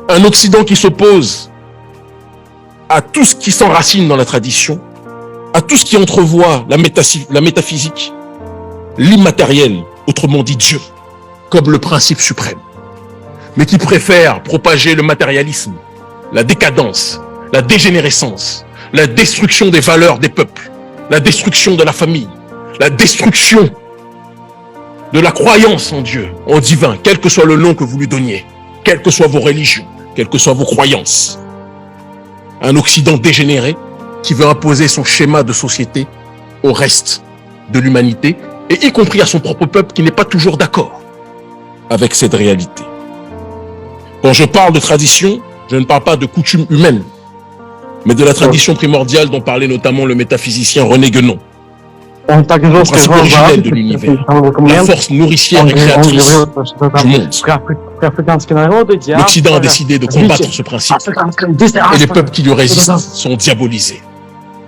Un Occident qui s'oppose à tout ce qui s'enracine dans la tradition, à tout ce qui entrevoit la métaphysique, l'immatériel, autrement dit Dieu, comme le principe suprême, mais qui préfère propager le matérialisme, la décadence, la dégénérescence, la destruction des valeurs des peuples, la destruction de la famille, la destruction de la croyance en Dieu, en divin, quel que soit le nom que vous lui donniez, quelles que soient vos religions, quelles que soient vos croyances. Un Occident dégénéré qui veut imposer son schéma de société au reste de l'humanité, et y compris à son propre peuple qui n'est pas toujours d'accord avec cette réalité. Quand je parle de tradition, je ne parle pas de coutumes humaines, mais de la tradition primordiale dont parlait notamment le métaphysicien René Guénon. Le principe originel de l'univers, la force nourricière et créatrice du monde. L'Occident a décidé de combattre ce principe et les peuples qui lui résistent sont diabolisés.